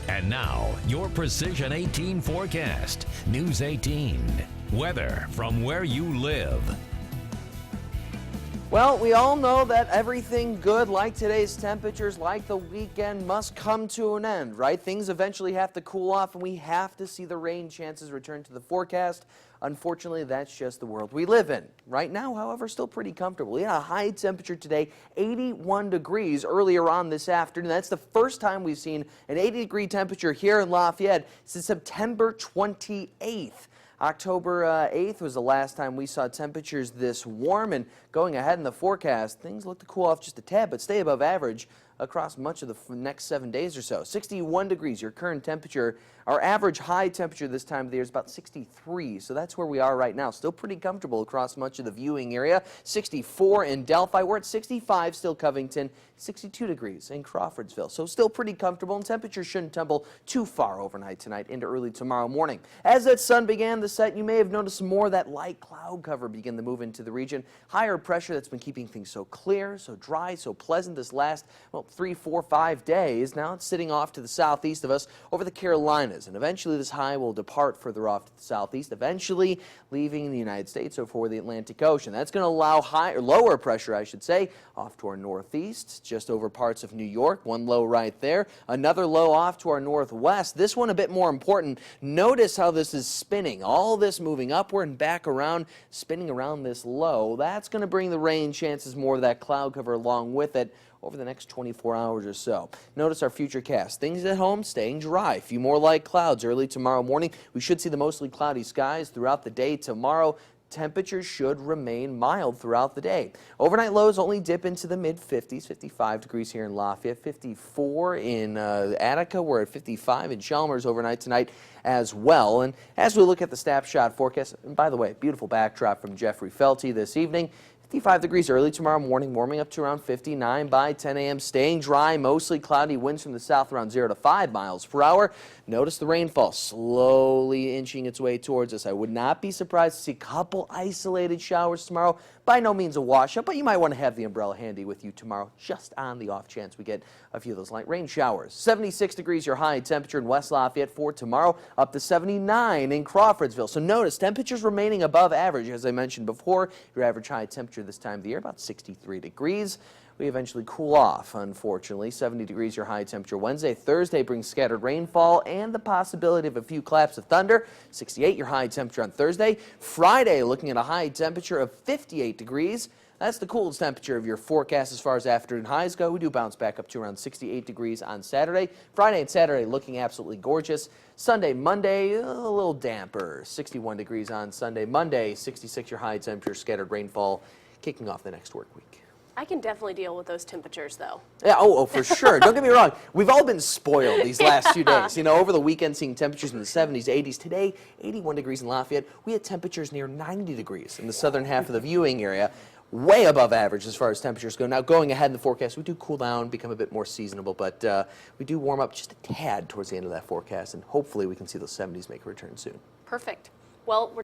And now, your Precision 18 forecast. News 18. Weather from where you live. Well, we all know that everything good, like today's temperatures, like the weekend, must come to an end, right? Things eventually have to cool off, and we have to see the rain chances return to the forecast. Unfortunately, that's just the world we live in. Right now, however, still pretty comfortable. We had a high temperature today, 81 degrees earlier on this afternoon. That's the first time we've seen an 80-degree temperature here in Lafayette since September 28th. October 8th was the last time we saw temperatures this warm, and going ahead in the forecast, things look to cool off just a tad, but stay above average across much of the next 7 days or so. 61 degrees, your current temperature. Our average high temperature this time of the year is about 63, so that's where we are right now. Still pretty comfortable across much of the viewing area. 64 in Delphi. We're at 65 still Covington. 62 degrees in Crawfordsville. So still pretty comfortable, and temperatures shouldn't tumble too far overnight tonight into early tomorrow morning. As that sun began to set, you may have noticed more of that light cloud cover begin to move into the region. Higher pressure that's been keeping things so clear, so dry, so pleasant this last, well, 3, 4, 5 days. Now it's sitting off to the southeast of us over the Carolinas, and eventually this high will depart further off to the southeast, eventually leaving the United States over the Atlantic Ocean. That's going to allow lower pressure, I should say, off to our northeast, just over parts of New York. One low right there. Another low off to our northwest. This one a bit more important. Notice how this is spinning. All this moving upward and back around, spinning around this low. That's going to bring the rain chances, more of that cloud cover along with it over the next 24 hours or so. Notice our future cast. Things at home staying dry. A few more light clouds early tomorrow morning. We should see the mostly cloudy skies throughout the day tomorrow. Temperatures should remain mild throughout the day. Overnight lows only dip into the mid-50s, 55 degrees here in Lafayette, 54 in Attica. We're at 55 in Chalmers overnight tonight as well. And as we look at the snapshot forecast, and by the way, beautiful backdrop from Jeffrey Felty this evening. 55 degrees early tomorrow morning, warming up to around 59 by 10 a.m. Staying dry, mostly cloudy, winds from the south around 0 to 5 miles per hour. Notice the rainfall slowly inching its way towards us. I would not be surprised to see a couple isolated showers tomorrow. By no means a washout, but you might want to have the umbrella handy with you tomorrow, just on the off chance we get a few of those light rain showers. 76 degrees your high temperature in West Lafayette for tomorrow, up to 79 in Crawfordsville. So notice temperatures remaining above average, as I mentioned before. Your average high temperature this time of the year, about 63 degrees. We eventually cool off, unfortunately. 70 degrees your high temperature Wednesday. Thursday brings scattered rainfall and the possibility of a few claps of thunder. 68 your high temperature on Thursday. Friday looking at a high temperature of 58 degrees. That's the coolest temperature of your forecast as far as afternoon highs go. We do bounce back up to around 68 degrees on Saturday. Friday and Saturday looking absolutely gorgeous. Sunday, Monday, a little damper. 61 degrees on Sunday. Monday, 66 your high temperature, scattered rainfall kicking off the next work week. I can definitely deal with those temperatures, though. Yeah, oh, for sure. Don't get me wrong. We've all been spoiled these last few days. You know, over the weekend, seeing temperatures in the 70s, 80s. Today, 81 degrees in Lafayette. We had temperatures near 90 degrees in the southern half of the viewing area. Way above average as far as temperatures go. Now, going ahead in the forecast, we do cool down, become a bit more seasonable, but we do warm up just a tad towards the end of that forecast, and hopefully we can see those 70s make a return soon. Perfect. Well, we're